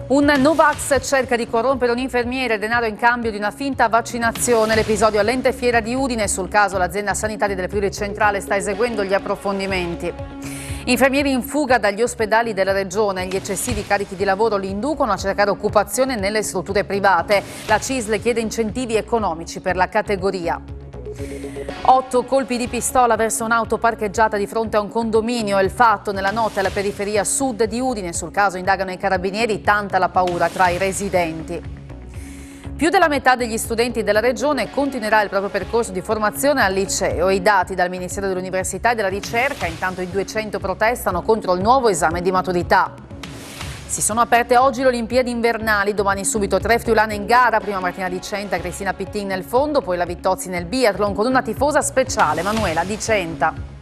Un Novax cerca di corrompere un infermiere, denaro in cambio di una finta vaccinazione. L'episodio all'Ente Fiera di Udine. Sul caso l'azienda sanitaria del Friuli Centrale sta eseguendo gli approfondimenti. Infermieri in fuga dagli ospedali della regione. Gli eccessivi carichi di lavoro li inducono a cercare occupazione nelle strutture private. La CISL chiede incentivi economici per la categoria. 8 colpi di pistola verso un'auto parcheggiata di fronte a un condominio. Il fatto nella notte alla periferia sud di Udine. Sul caso indagano i carabinieri, tanta la paura tra i residenti. Più della metà degli studenti della regione continuerà il proprio percorso di formazione al liceo. I dati dal Ministero dell'Università e della Ricerca. Intanto i 200 protestano contro il nuovo esame di maturità. Si sono aperte oggi le Olimpiadi invernali, domani subito 3 friulane in gara, prima Martina Di Centa, Cristina Pittin nel fondo, poi la Vittozzi nel biathlon con una tifosa speciale, Manuela Di Centa.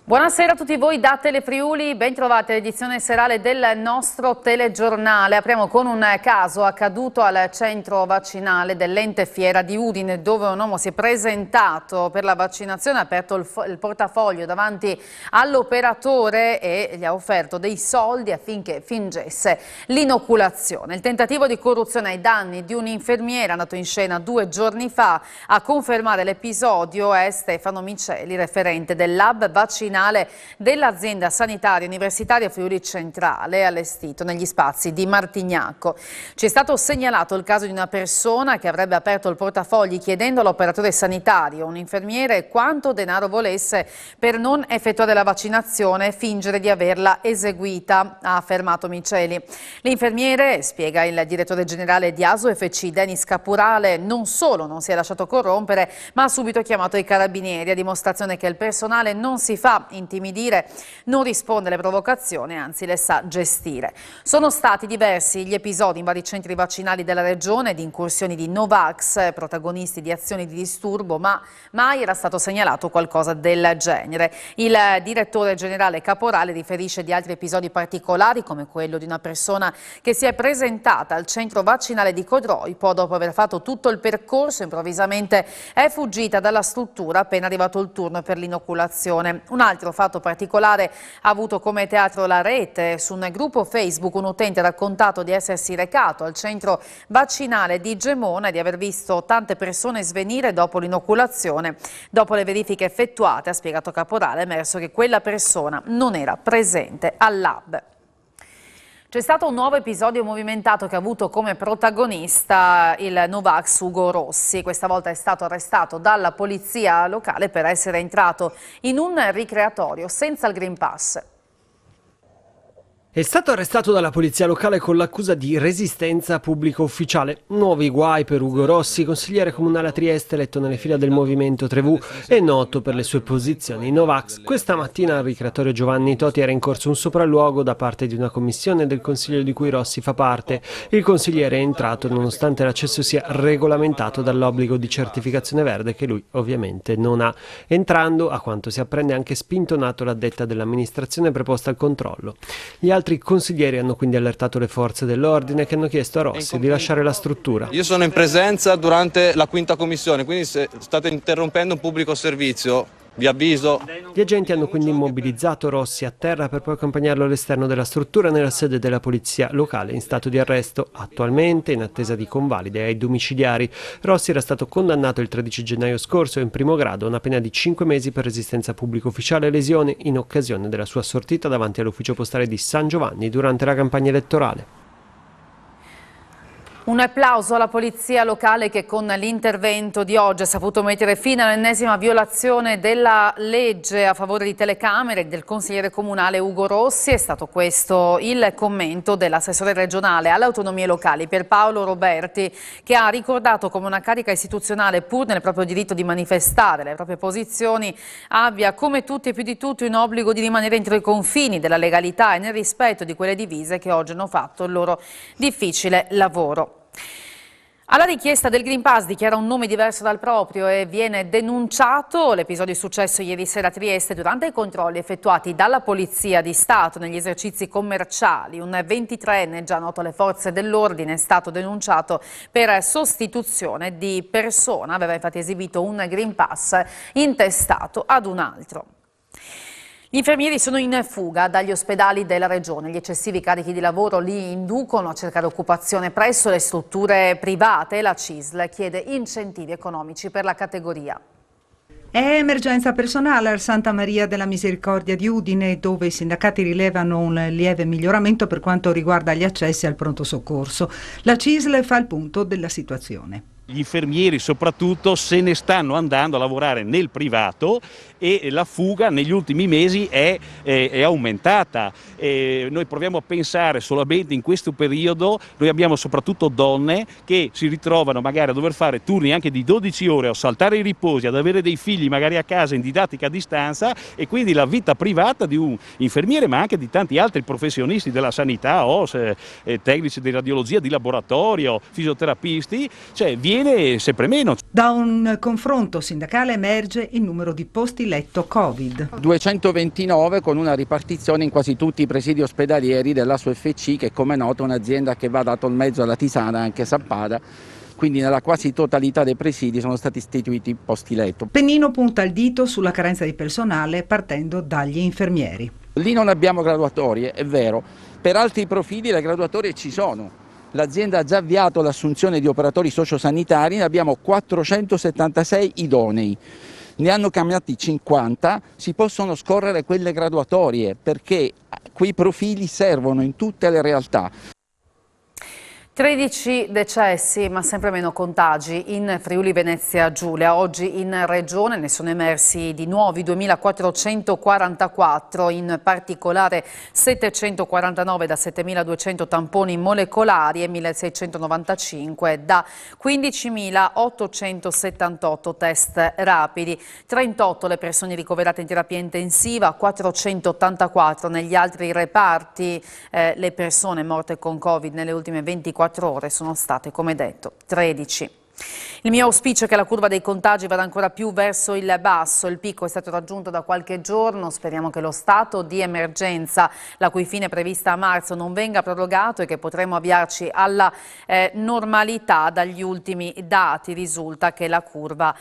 Buonasera a tutti voi da Telefriuli, ben trovati all'edizione serale del nostro telegiornale. Apriamo con un caso accaduto al centro vaccinale dell'Ente Fiera di Udine, dove un uomo si è presentato per la vaccinazione, ha aperto il portafoglio davanti all'operatore e gli ha offerto dei soldi affinché fingesse l'inoculazione. Il tentativo di corruzione ai danni di un infermiere andato in scena 2 giorni fa. A confermare l'episodio è Stefano Miceli, referente del lab vaccinale dell'azienda sanitaria universitaria Friuli Centrale, allestito negli spazi di Martignacco. Ci è stato segnalato il caso di una persona che avrebbe aperto il portafogli chiedendo all'operatore sanitario, un infermiere, quanto denaro volesse per non effettuare la vaccinazione e fingere di averla eseguita, ha affermato Miceli. L'infermiere, spiega il direttore generale di ASUFC Denis Capurale, non solo non si è lasciato corrompere, ma ha subito chiamato i carabinieri, a dimostrazione che il personale non si fa intimidire, non risponde alle provocazioni, anzi le sa gestire. Sono stati diversi gli episodi in vari centri vaccinali della regione di incursioni di Novax, protagonisti di azioni di disturbo, ma mai era stato segnalato qualcosa del genere. Il direttore generale Caporale riferisce di altri episodi particolari, come quello di una persona che si è presentata al centro vaccinale di Codroi, poi dopo aver fatto tutto il percorso improvvisamente è fuggita dalla struttura appena arrivato il turno per l'inoculazione. Un altro fatto particolare ha avuto come teatro la rete. Su un gruppo Facebook un utente ha raccontato di essersi recato al centro vaccinale di Gemona e di aver visto tante persone svenire dopo l'inoculazione. Dopo le verifiche effettuate, ha spiegato Caporale, è emerso che quella persona non era presente al lab. C'è stato un nuovo episodio movimentato che ha avuto come protagonista il Novax Ugo Rossi. Questa volta è stato arrestato dalla polizia locale per essere entrato in un ricreatorio senza il Green Pass. È stato arrestato dalla polizia locale con l'accusa di resistenza pubblico ufficiale. Nuovi guai per Ugo Rossi, consigliere comunale a Trieste, eletto nelle fila del Movimento Trevu e noto per le sue posizioni Novax. Questa mattina al ricreatorio Giovanni Toti era in corso un sopralluogo da parte di una commissione del Consiglio di cui Rossi fa parte. Il consigliere è entrato nonostante l'accesso sia regolamentato dall'obbligo di certificazione verde che lui ovviamente non ha. Entrando, a quanto si apprende, anche spintonato l'addetta dell'amministrazione preposta al controllo. Gli altri consiglieri hanno quindi allertato le forze dell'ordine che hanno chiesto a Rossi di lasciare la struttura. Io sono in presenza durante la 5ª commissione, quindi se state interrompendo un pubblico servizio, vi avviso. Gli agenti hanno quindi immobilizzato Rossi a terra per poi accompagnarlo all'esterno della struttura nella sede della polizia locale in stato di arresto, attualmente in attesa di convalide ai domiciliari. Rossi era stato condannato il 13 gennaio scorso in primo grado a una pena di 5 mesi per resistenza pubblico ufficiale e lesione in occasione della sua sortita davanti all'ufficio postale di San Giovanni durante la campagna elettorale. Un applauso alla polizia locale che con l'intervento di oggi ha saputo mettere fine all'ennesima violazione della legge a favore di telecamere del consigliere comunale Ugo Rossi. È stato questo il commento dell'assessore regionale alle autonomie locali Pierpaolo Roberti, che ha ricordato come una carica istituzionale, pur nel proprio diritto di manifestare le proprie posizioni, abbia come tutti e più di tutti un obbligo di rimanere entro i confini della legalità e nel rispetto di quelle divise che oggi hanno fatto il loro difficile lavoro. Alla richiesta del Green Pass dichiara un nome diverso dal proprio e viene denunciato. L'episodio è successo ieri sera a Trieste durante i controlli effettuati dalla Polizia di Stato negli esercizi commerciali. Un 23enne già noto alle forze dell'ordine è stato denunciato per sostituzione di persona. Aveva infatti esibito un Green Pass intestato ad un altro. Gli infermieri sono in fuga dagli ospedali della regione. Gli eccessivi carichi di lavoro li inducono a cercare occupazione presso le strutture private. La CISL chiede incentivi economici per la categoria. È emergenza personale al Santa Maria della Misericordia di Udine, dove i sindacati rilevano un lieve miglioramento per quanto riguarda gli accessi al pronto soccorso. La CISL fa il punto della situazione. Gli infermieri soprattutto se ne stanno andando a lavorare nel privato e la fuga negli ultimi mesi è aumentata. Noi proviamo a pensare solamente in questo periodo, noi abbiamo soprattutto donne che si ritrovano magari a dover fare turni anche di 12 ore, a saltare i riposi, ad avere dei figli magari a casa in didattica a distanza, e quindi la vita privata di un infermiere ma anche di tanti altri professionisti della sanità, tecnici di radiologia, di laboratorio, fisioterapisti, cioè viene sempre meno. Da un confronto sindacale emerge il numero di posti letto Covid. 229 con una ripartizione in quasi tutti i presidi ospedalieri della SUFC, che come noto è un'azienda che va dato il mezzo alla Tisana, anche Sappada. Quindi nella quasi totalità dei presidi sono stati istituiti posti letto. Pennino punta il dito sulla carenza di personale partendo dagli infermieri. Lì non abbiamo graduatorie, è vero, per altri profili le graduatorie ci sono. L'azienda ha già avviato l'assunzione di operatori sociosanitari, ne abbiamo 476 idonei, ne hanno cambiati 50, si possono scorrere quelle graduatorie perché quei profili servono in tutte le realtà. 13 decessi ma sempre meno contagi in Friuli Venezia Giulia. Oggi in regione ne sono emersi di nuovi 2.444, in particolare 749 da 7.200 tamponi molecolari e 1.695 da 15.878 test rapidi. 38 le persone ricoverate in terapia intensiva, 484 negli altri reparti. Le persone morte con Covid nelle ultime 24 ore sono state, come detto, 13. Il mio auspicio è che la curva dei contagi vada ancora più verso il basso. Il picco è stato raggiunto da qualche giorno. Speriamo che lo stato di emergenza, la cui fine è prevista a marzo, non venga prorogato e che potremo avviarci alla normalità. Dagli ultimi dati risulta che la curva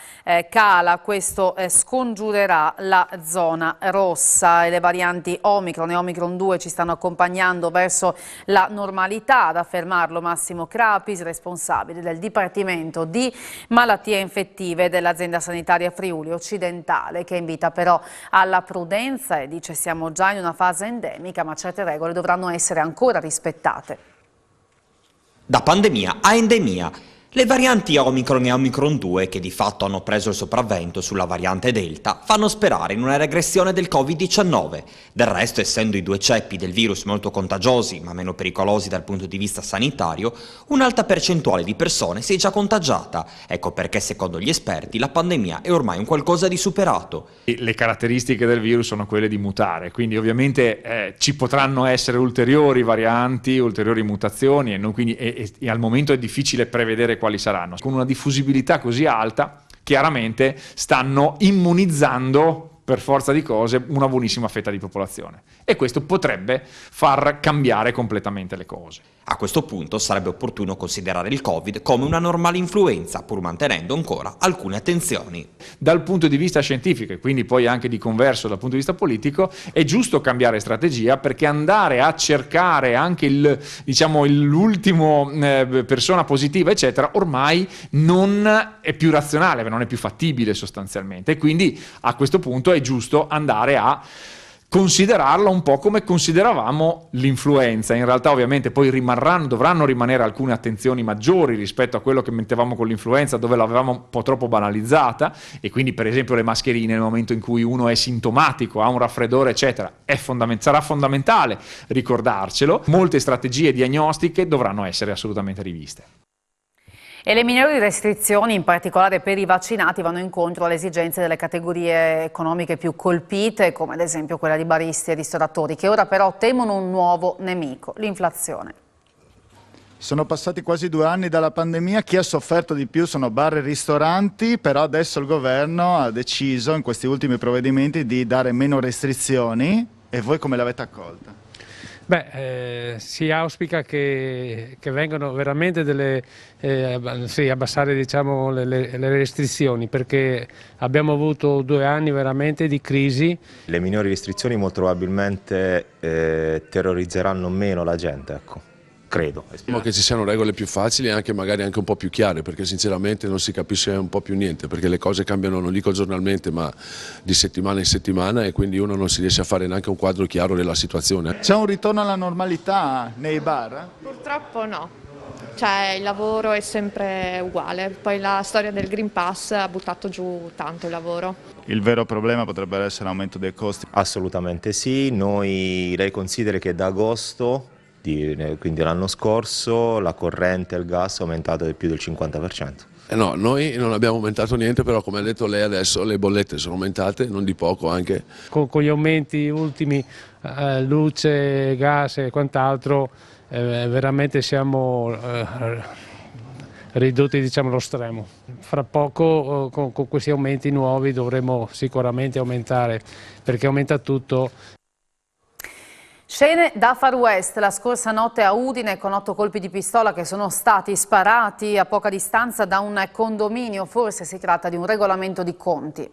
cala. Questo scongiurerà la zona rossa, e le varianti Omicron e Omicron 2 ci stanno accompagnando verso la normalità. Ad affermarlo Massimo Crapis, responsabile del Dipartimento di Malattie infettive dell'azienda sanitaria Friuli Occidentale, che invita però alla prudenza e dice: siamo già in una fase endemica, ma certe regole dovranno essere ancora rispettate. Da pandemia a endemia. Le varianti Omicron e Omicron 2, che di fatto hanno preso il sopravvento sulla variante Delta, fanno sperare in una regressione del Covid-19. Del resto, essendo i due ceppi del virus molto contagiosi, ma meno pericolosi dal punto di vista sanitario, un'alta percentuale di persone si è già contagiata. Ecco perché, secondo gli esperti, la pandemia è ormai un qualcosa di superato. Le caratteristiche del virus sono quelle di mutare, quindi ovviamente ci potranno essere ulteriori varianti, ulteriori mutazioni, e al momento è difficile prevedere quali saranno. Con una diffusibilità così alta, chiaramente stanno immunizzando per forza di cose una buonissima fetta di popolazione, e questo potrebbe far cambiare completamente le cose. A questo punto sarebbe opportuno considerare il Covid come una normale influenza, pur mantenendo ancora alcune attenzioni. Dal punto di vista scientifico, e quindi poi anche di converso dal punto di vista politico, è giusto cambiare strategia, perché andare a cercare anche l'ultimo persona positiva eccetera ormai non è più razionale, non è più fattibile sostanzialmente, e quindi a questo punto è giusto andare a considerarla un po' come consideravamo l'influenza. In realtà ovviamente poi dovranno rimanere alcune attenzioni maggiori rispetto a quello che mettevamo con l'influenza, dove l'avevamo un po' troppo banalizzata, e quindi per esempio le mascherine nel momento in cui uno è sintomatico, ha un raffreddore eccetera, sarà fondamentale ricordarcelo. Molte strategie diagnostiche dovranno essere assolutamente riviste. E le minori restrizioni, in particolare per i vaccinati, vanno incontro alle esigenze delle categorie economiche più colpite, come ad esempio quella di baristi e ristoratori, che ora però temono un nuovo nemico, l'inflazione. Sono passati quasi 2 anni dalla pandemia, chi ha sofferto di più sono bar e ristoranti, però adesso il governo ha deciso in questi ultimi provvedimenti di dare meno restrizioni, e voi come l'avete accolta? Si auspica che vengano veramente abbassare, diciamo, le restrizioni, perché abbiamo avuto 2 anni veramente di crisi. Le minori restrizioni molto probabilmente terrorizzeranno meno la gente, ecco. Credo. Speriamo che ci siano regole più facili e magari anche un po' più chiare, perché sinceramente non si capisce un po' più niente, perché le cose cambiano, non dico giornalmente, ma di settimana in settimana, e quindi uno non si riesce a fare neanche un quadro chiaro della situazione. C'è un ritorno alla normalità nei bar? Purtroppo no, cioè il lavoro è sempre uguale, poi la storia del Green Pass ha buttato giù tanto il lavoro. Il vero problema potrebbe essere l'aumento dei costi? Assolutamente sì, lei consideri che da agosto, quindi l'anno scorso, la corrente e il gas è aumentato di più del 50%. No, noi non abbiamo aumentato niente, però come ha detto lei adesso le bollette sono aumentate, non di poco anche. Con gli aumenti ultimi, luce, gas e quant'altro, veramente siamo ridotti, diciamo, allo stremo. Fra poco con questi aumenti nuovi dovremo sicuramente aumentare, perché aumenta tutto. Scene da Far West la scorsa notte a Udine, con 8 colpi di pistola che sono stati sparati a poca distanza da un condominio. Forse si tratta di un regolamento di conti.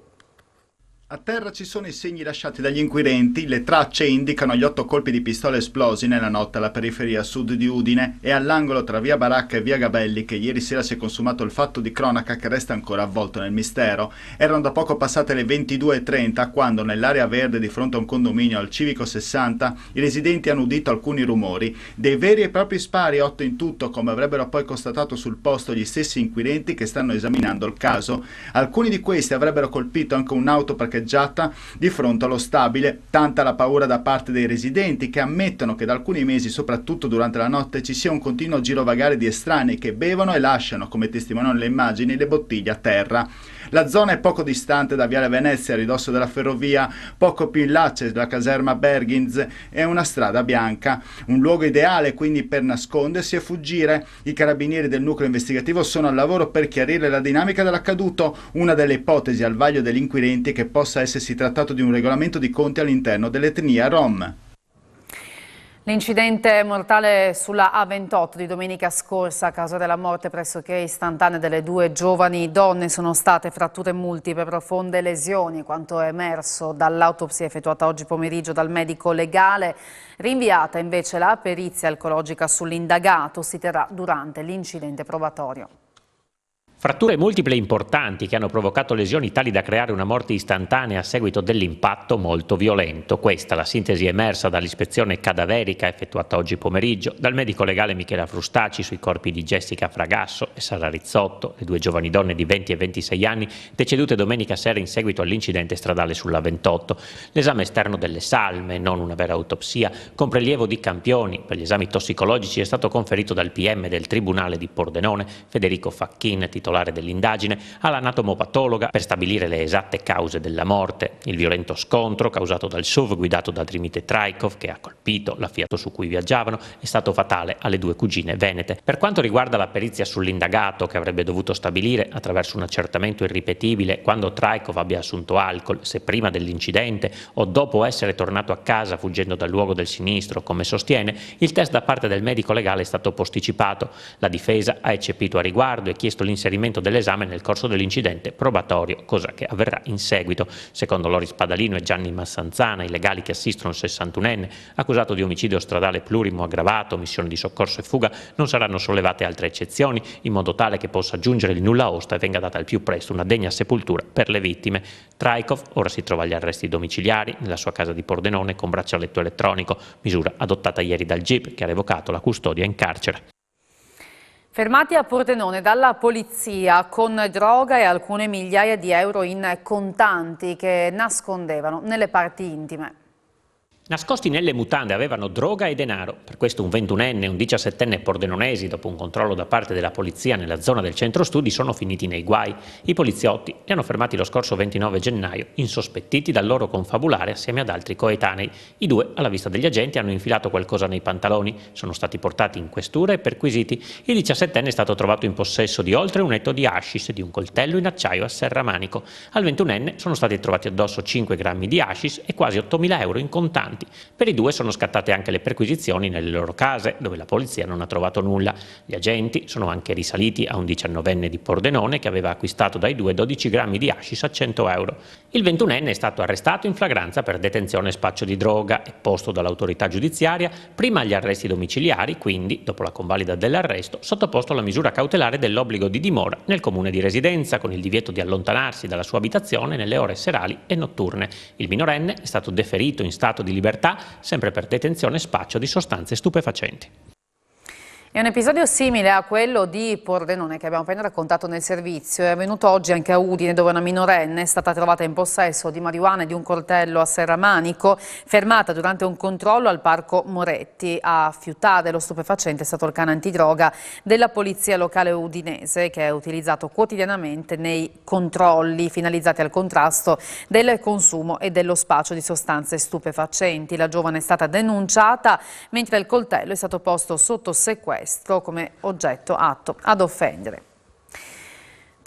A terra ci sono i segni lasciati dagli inquirenti, le tracce indicano gli 8 colpi di pistola esplosi nella notte alla periferia sud di Udine e all'angolo tra via Baracca e via Gabelli, che ieri sera si è consumato il fatto di cronaca che resta ancora avvolto nel mistero. Erano da poco passate le 22:30 quando nell'area verde di fronte a un condominio al Civico 60 i residenti hanno udito alcuni rumori, dei veri e propri spari, 8 in tutto, come avrebbero poi constatato sul posto gli stessi inquirenti che stanno esaminando il caso. Alcuni di questi avrebbero colpito anche un'auto parcheggiata di fronte allo stabile, tanta la paura da parte dei residenti, che ammettono che da alcuni mesi, soprattutto durante la notte, ci sia un continuo girovagare di estranei che bevono e lasciano, come testimoniano le immagini, le bottiglie a terra. La zona è poco distante da Viale Venezia, a ridosso della ferrovia, poco più in là c'è la caserma Berghins e una strada bianca, un luogo ideale quindi per nascondersi e fuggire. I carabinieri del nucleo investigativo sono al lavoro per chiarire la dinamica dell'accaduto. Una delle ipotesi al vaglio degli inquirenti è che possa essersi trattato di un regolamento di conti all'interno dell'etnia Rom. L'incidente mortale sulla A28 di domenica scorsa, a causa della morte pressoché istantanea delle 2 giovani donne, sono state fratture multiple, profonde lesioni, quanto è emerso dall'autopsia effettuata oggi pomeriggio dal medico legale. Rinviata invece la perizia ecologica sull'indagato, si terrà durante l'incidente probatorio. Fratture multiple importanti che hanno provocato lesioni tali da creare una morte istantanea a seguito dell'impatto molto violento. Questa la sintesi emersa dall'ispezione cadaverica effettuata oggi pomeriggio dal medico legale Michela Frustaci sui corpi di Jessica Fragasso e Sara Rizzotto, le 2 giovani donne di 20 e 26 anni decedute domenica sera in seguito all'incidente stradale sulla 28. L'esame esterno delle salme, non una vera autopsia, con prelievo di campioni per gli esami tossicologici, è stato conferito dal PM del Tribunale di Pordenone, Federico Facchin, titolare dell'indagine, all'anatomopatologa per stabilire le esatte cause della morte. Il violento scontro causato dal SUV guidato da Dmitry Traikov, che ha colpito la Fiat su cui viaggiavano, è stato fatale alle 2 cugine venete. Per quanto riguarda la perizia sull'indagato, che avrebbe dovuto stabilire, attraverso un accertamento irripetibile, quando Traikov abbia assunto alcol, se prima dell'incidente o dopo essere tornato a casa fuggendo dal luogo del sinistro, come sostiene, il test da parte del medico legale è stato posticipato. La difesa ha eccepito a riguardo e chiesto l'inserimento dell'esame nel corso dell'incidente probatorio, cosa che avverrà in seguito. Secondo Loris Padalino e Gianni Massanzana, i legali che assistono il 61enne, accusato di omicidio stradale plurimo aggravato, omissione di soccorso e fuga, non saranno sollevate altre eccezioni, in modo tale che possa giungere il nulla osta e venga data al più presto una degna sepoltura per le vittime. Traikov ora si trova agli arresti domiciliari nella sua casa di Pordenone con braccialetto elettronico, misura adottata ieri dal GIP che ha revocato la custodia in carcere. Fermati a Pordenone dalla polizia con droga e alcune migliaia di euro in contanti che nascondevano nelle parti intime. Nascosti nelle mutande avevano droga e denaro. Per questo un 21enne e un 17enne pordenonesi, dopo un controllo da parte della polizia nella zona del centro studi, sono finiti nei guai. I poliziotti li hanno fermati lo scorso 29 gennaio, insospettiti dal loro confabulare assieme ad altri coetanei. I due, alla vista degli agenti, hanno infilato qualcosa nei pantaloni, sono stati portati in questura e perquisiti. Il 17enne è stato trovato in possesso di oltre un etto di hashish e di un coltello in acciaio a serramanico. Al 21enne sono stati trovati addosso 5 grammi di hashish e quasi 8.000 euro in contanti. Per i due sono scattate anche le perquisizioni nelle loro case, dove la polizia non ha trovato nulla. Gli agenti sono anche risaliti a un 19enne di Pordenone che aveva acquistato dai due 12 grammi di hashish a 100 euro. Il 21enne è stato arrestato in flagranza per detenzione e spaccio di droga e posto dall'autorità giudiziaria prima agli arresti domiciliari, quindi, dopo la convalida dell'arresto, sottoposto alla misura cautelare dell'obbligo di dimora nel comune di residenza, con il divieto di allontanarsi dalla sua abitazione nelle ore serali e notturne. Il minorenne è stato deferito in stato di libertà, sempre per detenzione e spaccio di sostanze stupefacenti. È un episodio simile a quello di Pordenone che abbiamo appena raccontato nel servizio. È avvenuto oggi anche a Udine, dove una minorenne è stata trovata in possesso di marijuana e di un coltello a serramanico, fermata durante un controllo al parco Moretti. A fiutare lo stupefacente è stato il cane antidroga della polizia locale udinese, che è utilizzato quotidianamente nei controlli finalizzati al contrasto del consumo e dello spaccio di sostanze stupefacenti. La giovane è stata denunciata, mentre il coltello è stato posto sotto sequestro come oggetto atto ad offendere.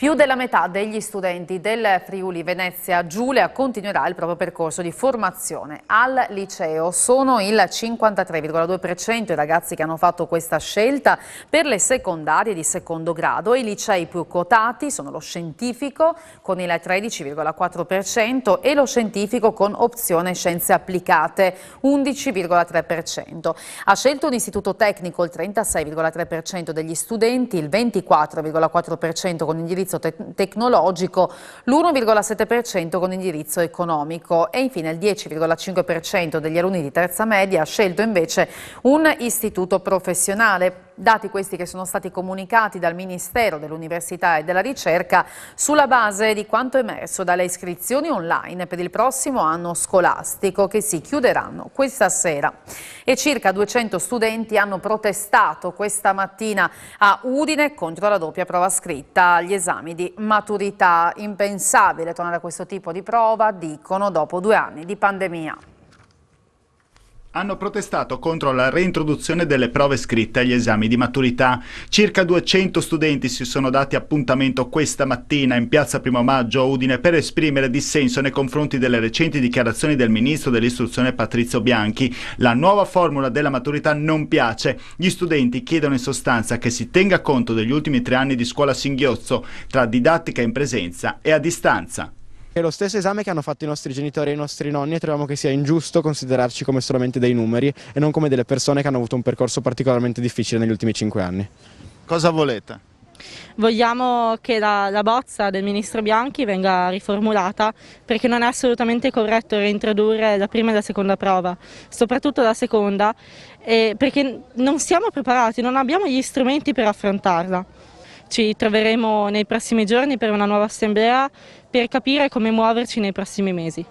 Più della metà degli studenti del Friuli Venezia Giulia continuerà il proprio percorso di formazione al liceo. Sono il 53,2% i ragazzi che hanno fatto questa scelta per le secondarie di secondo grado. I licei più quotati sono lo scientifico con il 13,4% e lo scientifico con opzione scienze applicate 11,3%. Ha scelto un istituto tecnico il 36,3% degli studenti, il 24,4% con indirizzo tecnologico, l'1,7% con indirizzo economico e infine il 10,5% degli alunni di terza media ha scelto invece un istituto professionale. Dati questi che sono stati comunicati dal Ministero dell'Università e della Ricerca sulla base di quanto emerso dalle iscrizioni online per il prossimo anno scolastico, che si chiuderanno questa sera. E circa 200 studenti hanno protestato questa mattina a Udine contro la doppia prova scritta agli esami di maturità. Impensabile tornare a questo tipo di prova, dicono, dopo 2 anni di pandemia. Hanno protestato contro la reintroduzione delle prove scritte agli esami di maturità. Circa 200 studenti si sono dati appuntamento questa mattina in piazza Primo Maggio a Udine per esprimere dissenso nei confronti delle recenti dichiarazioni del ministro dell'istruzione Patrizio Bianchi. La nuova formula della maturità non piace. Gli studenti chiedono in sostanza che si tenga conto degli ultimi 3 anni di scuola a singhiozzo tra didattica in presenza e a distanza. È lo stesso esame che hanno fatto i nostri genitori e i nostri nonni e troviamo che sia ingiusto considerarci come solamente dei numeri e non come delle persone che hanno avuto un percorso particolarmente difficile negli ultimi 5 anni. Cosa volete? Vogliamo che la bozza del ministro Bianchi venga riformulata, perché non è assolutamente corretto reintrodurre la prima e la seconda prova, soprattutto la seconda, perché non siamo preparati, non abbiamo gli strumenti per affrontarla. Ci troveremo nei prossimi giorni per una nuova assemblea per capire come muoverci nei prossimi mesi.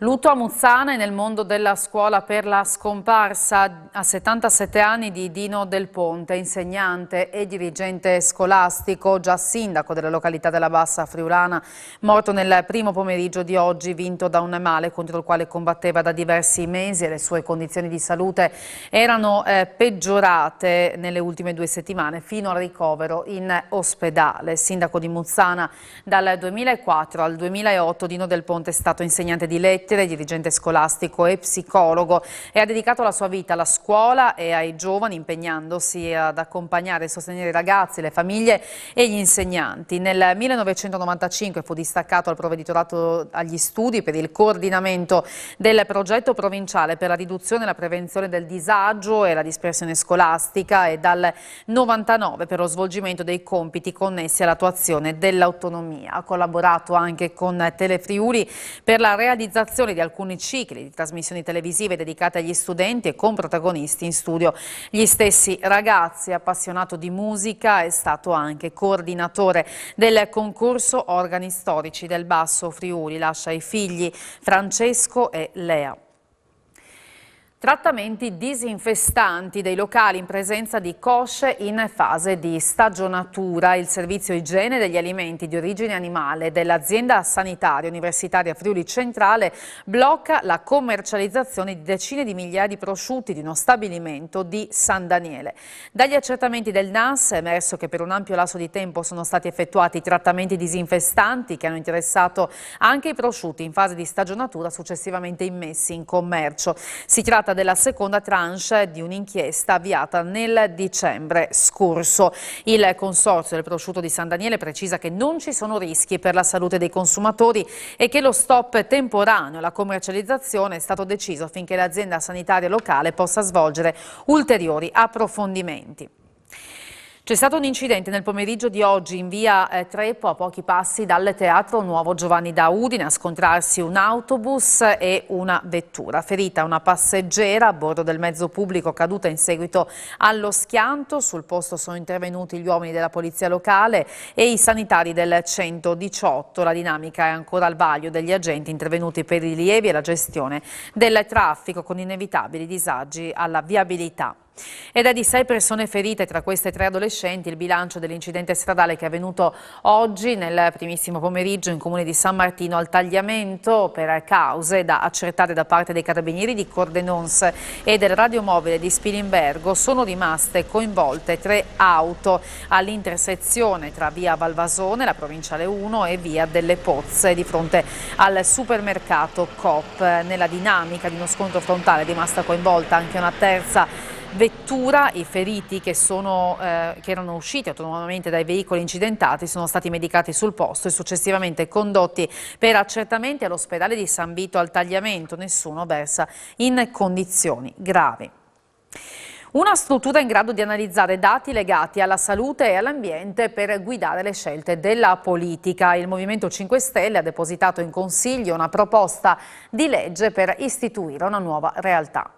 Lutto a Muzzana e nel mondo della scuola per la scomparsa a 77 anni di Dino Del Ponte, insegnante e dirigente scolastico, già sindaco della località della Bassa Friulana, morto nel primo pomeriggio di oggi, vinto da un male contro il quale combatteva da diversi mesi e le sue condizioni di salute erano peggiorate nelle ultime 2 settimane fino al ricovero in ospedale. Sindaco di Muzzana dal 2004 al 2008, Dino Del Ponte è stato insegnante di lettere, dirigente scolastico e psicologo e ha dedicato la sua vita alla scuola e ai giovani, impegnandosi ad accompagnare e sostenere i ragazzi, le famiglie e gli insegnanti. Nel 1995 fu distaccato al provveditorato agli studi per il coordinamento del progetto provinciale per la riduzione e la prevenzione del disagio e la dispersione scolastica e dal 99 per lo svolgimento dei compiti connessi all'attuazione dell'autonomia. Ha collaborato anche con Telefriuli per la realizzazione registrazioni di alcuni cicli di trasmissioni televisive dedicate agli studenti e con protagonisti in studio gli stessi ragazzi. Appassionato di musica, è stato anche coordinatore del concorso Organi Storici del Basso Friuli. Lascia i figli Francesco e Lea. Trattamenti disinfestanti dei locali in presenza di cosce in fase di stagionatura. Il servizio igiene degli alimenti di origine animale dell'azienda sanitaria universitaria Friuli Centrale blocca la commercializzazione di decine di migliaia di prosciutti di uno stabilimento di San Daniele. Dagli accertamenti del NAS è emerso che per un ampio lasso di tempo sono stati effettuati trattamenti disinfestanti che hanno interessato anche i prosciutti in fase di stagionatura successivamente immessi in commercio. Si tratta della seconda tranche di un'inchiesta avviata nel dicembre scorso. Il Consorzio del Prosciutto di San Daniele precisa che non ci sono rischi per la salute dei consumatori e che lo stop temporaneo alla commercializzazione è stato deciso affinché l'azienda sanitaria locale possa svolgere ulteriori approfondimenti. C'è stato un incidente nel pomeriggio di oggi in via Treppo, a pochi passi dal Teatro Nuovo Giovanni da Udine, a scontrarsi un autobus e una vettura. Ferita una passeggera a bordo del mezzo pubblico caduta in seguito allo schianto. Sul posto sono intervenuti gli uomini della polizia locale e i sanitari del 118. La dinamica è ancora al vaglio degli agenti intervenuti per i rilievi e la gestione del traffico, con inevitabili disagi alla viabilità. Ed è di 6 persone ferite, tra queste 3 adolescenti, il bilancio dell'incidente stradale che è avvenuto oggi nel primissimo pomeriggio in comune di San Martino al Tagliamento per cause da accertare da parte dei carabinieri di Cordenons e del radiomobile di Spilimbergo. Sono rimaste coinvolte 3 auto all'intersezione tra via Valvasone, la provinciale 1 e via delle Pozze di fronte al supermercato Coop. Nella dinamica di uno scontro frontale è rimasta coinvolta anche una terza vettura. I feriti che erano usciti autonomamente dai veicoli incidentati sono stati medicati sul posto e successivamente condotti per accertamenti all'ospedale di San Vito al Tagliamento. Nessuno versa in condizioni gravi. Una struttura in grado di analizzare dati legati alla salute e all'ambiente per guidare le scelte della politica. Il Movimento 5 Stelle ha depositato in Consiglio una proposta di legge per istituire una nuova realtà.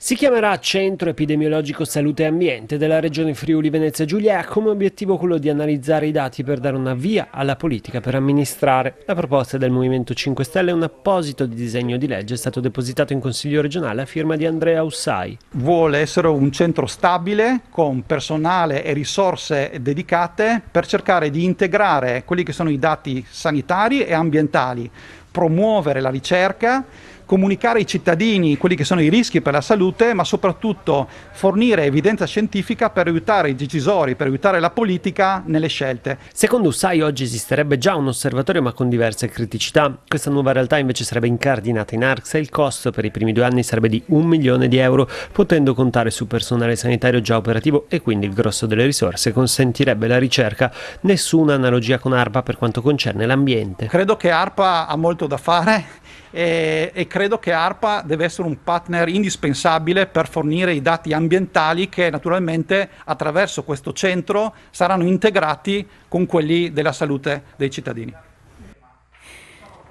Si chiamerà Centro Epidemiologico Salute e Ambiente della Regione Friuli Venezia Giulia e ha come obiettivo quello di analizzare i dati per dare una via alla politica per amministrare. La proposta del Movimento 5 Stelle è un apposito disegno di legge, è stato depositato in Consiglio regionale a firma di Andrea Ussai. Vuole essere un centro stabile con personale e risorse dedicate per cercare di integrare quelli che sono i dati sanitari e ambientali, promuovere la ricerca, comunicare ai cittadini quelli che sono i rischi per la salute, ma soprattutto fornire evidenza scientifica per aiutare i decisori, per aiutare la politica nelle scelte. Secondo Ussai oggi esisterebbe già un osservatorio ma con diverse criticità. Questa nuova realtà invece sarebbe incardinata in ARCS e il costo per i primi 2 anni sarebbe di 1 milione di euro, potendo contare su personale sanitario già operativo e quindi il grosso delle risorse consentirebbe la ricerca. Nessuna analogia con ARPA per quanto concerne l'ambiente. Credo che ARPA ha molto da fare e credo che ARPA deve essere un partner indispensabile per fornire i dati ambientali che naturalmente attraverso questo centro saranno integrati con quelli della salute dei cittadini.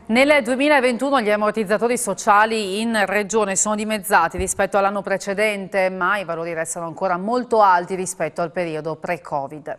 Nel 2021 gli ammortizzatori sociali in regione sono dimezzati rispetto all'anno precedente, ma i valori restano ancora molto alti rispetto al periodo pre-Covid.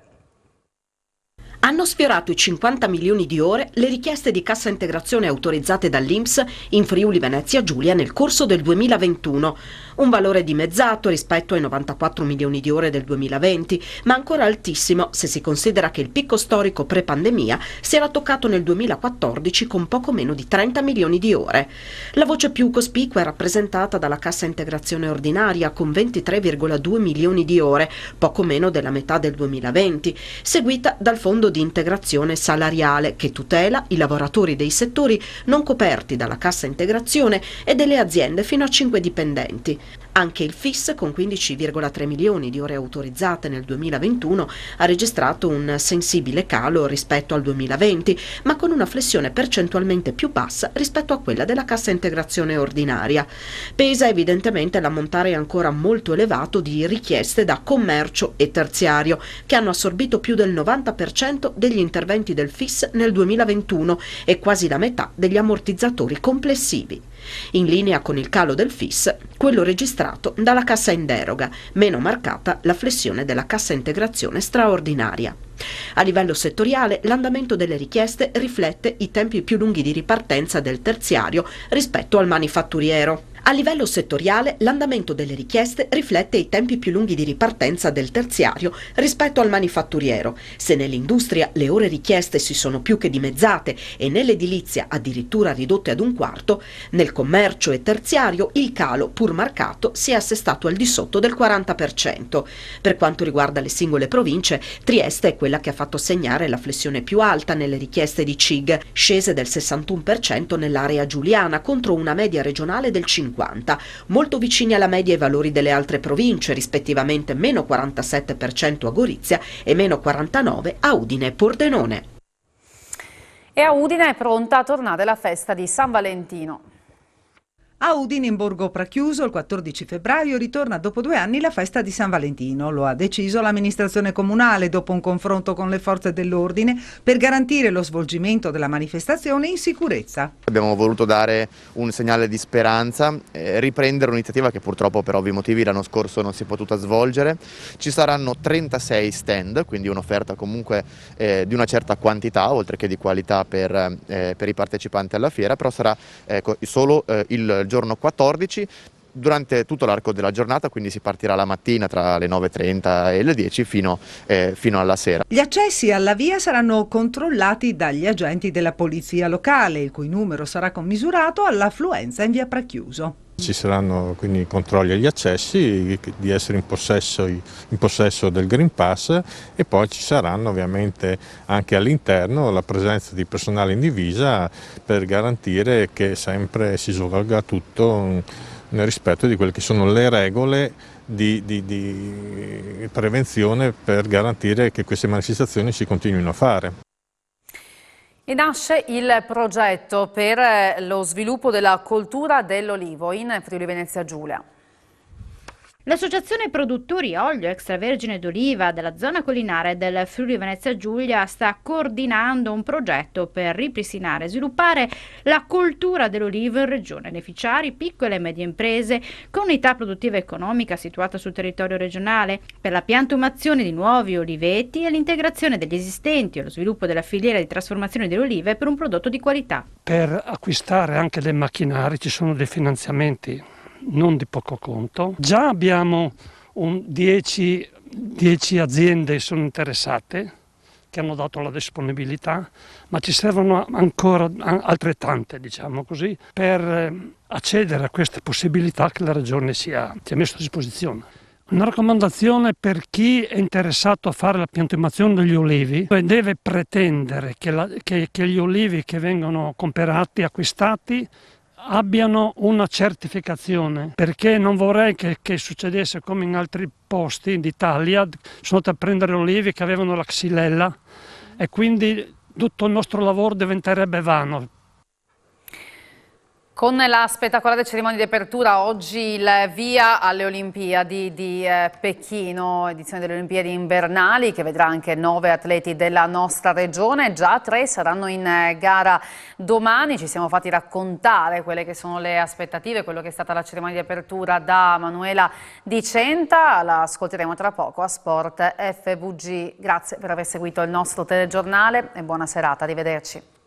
Hanno sfiorato i 50 milioni di ore le richieste di cassa integrazione autorizzate dall'INPS in Friuli Venezia Giulia nel corso del 2021, un valore dimezzato rispetto ai 94 milioni di ore del 2020, ma ancora altissimo se si considera che il picco storico pre-pandemia si era toccato nel 2014 con poco meno di 30 milioni di ore. La voce più cospicua è rappresentata dalla cassa integrazione ordinaria con 23,2 milioni di ore, poco meno della metà del 2020, seguita dal fondo di integrazione salariale che tutela i lavoratori dei settori non coperti dalla cassa integrazione e delle aziende fino a 5 dipendenti. Anche il FIS, con 15,3 milioni di ore autorizzate nel 2021, ha registrato un sensibile calo rispetto al 2020, ma con una flessione percentualmente più bassa rispetto a quella della cassa integrazione ordinaria. Pesa evidentemente l'ammontare ancora molto elevato di richieste da commercio e terziario, che hanno assorbito più del 90% degli interventi del FIS nel 2021 e quasi la metà degli ammortizzatori complessivi. In linea con il calo del FIS, quello registrato dalla cassa in deroga, meno marcata la flessione della cassa integrazione straordinaria. A livello settoriale, l'andamento delle richieste riflette i tempi più lunghi di ripartenza del terziario rispetto al manifatturiero. A livello settoriale, l'andamento delle richieste riflette i tempi più lunghi di ripartenza del terziario rispetto al manifatturiero. Se nell'industria le ore richieste si sono più che dimezzate e nell'edilizia addirittura ridotte ad un quarto, nel commercio e terziario il calo, pur marcato, si è assestato al di sotto del 40%. Per quanto riguarda le singole province, Trieste è quella che ha fatto segnare la flessione più alta nelle richieste di CIG, scese del 61% nell'area giuliana contro una media regionale del 50%. Molto vicini alla media i valori delle altre province, rispettivamente meno 47% a Gorizia e meno 49% a Udine e Pordenone. E a Udine è pronta a tornare la festa di San Valentino. A Udine, in Borgo Prachiuso, il 14 febbraio ritorna dopo 2 anni la festa di San Valentino. Lo ha deciso l'amministrazione comunale dopo un confronto con le forze dell'ordine per garantire lo svolgimento della manifestazione in sicurezza. Abbiamo voluto dare un segnale di speranza, riprendere un'iniziativa che purtroppo per ovvi motivi l'anno scorso non si è potuta svolgere. Ci saranno 36 stand, quindi un'offerta comunque di una certa quantità, oltre che di qualità per i partecipanti alla fiera, però sarà solo il giorno 14 durante tutto l'arco della giornata, quindi si partirà la mattina tra le 9:30 e le 10 fino alla sera. Gli accessi alla via saranno controllati dagli agenti della polizia locale, il cui numero sarà commisurato all'affluenza in via Prachiuso. Ci saranno quindi controlli agli accessi, di essere in possesso del Green Pass, e poi ci saranno ovviamente anche all'interno la presenza di personale in divisa per garantire che sempre si svolga tutto nel rispetto di quelle che sono le regole di prevenzione per garantire che queste manifestazioni si continuino a fare. E nasce il progetto per lo sviluppo della coltura dell'olivo in Friuli Venezia Giulia. L'associazione produttori olio extravergine d'oliva della zona collinare del Friuli Venezia Giulia sta coordinando un progetto per ripristinare e sviluppare la coltura dell'olivo in regione, beneficiari piccole e medie imprese con unità produttiva economica situata sul territorio regionale, per la piantumazione di nuovi oliveti e l'integrazione degli esistenti e lo sviluppo della filiera di trasformazione delle olive per un prodotto di qualità. Per acquistare anche dei macchinari ci sono dei finanziamenti non di poco conto. Già abbiamo 10 aziende sono interessate che hanno dato la disponibilità, ma ci servono ancora altrettante, diciamo così, per accedere a queste possibilità che la Regione ci ha messo a disposizione. Una raccomandazione per chi è interessato a fare la piantumazione degli olivi: deve pretendere che gli olivi che vengono comprati, acquistati, abbiano una certificazione, perché non vorrei che succedesse come in altri posti d'Italia. Sono andati a prendere olivi che avevano la xylella e quindi tutto il nostro lavoro diventerebbe vano. Con la spettacolare cerimonia di apertura oggi il via alle Olimpiadi di Pechino, edizione delle Olimpiadi invernali, che vedrà anche 9 atleti della nostra regione. Già 3 saranno in gara domani. Ci siamo fatti raccontare quelle che sono le aspettative, quello che è stata la cerimonia di apertura da Manuela Di Centa. La ascolteremo tra poco a Sport FVG. Grazie per aver seguito il nostro telegiornale e buona serata. Arrivederci.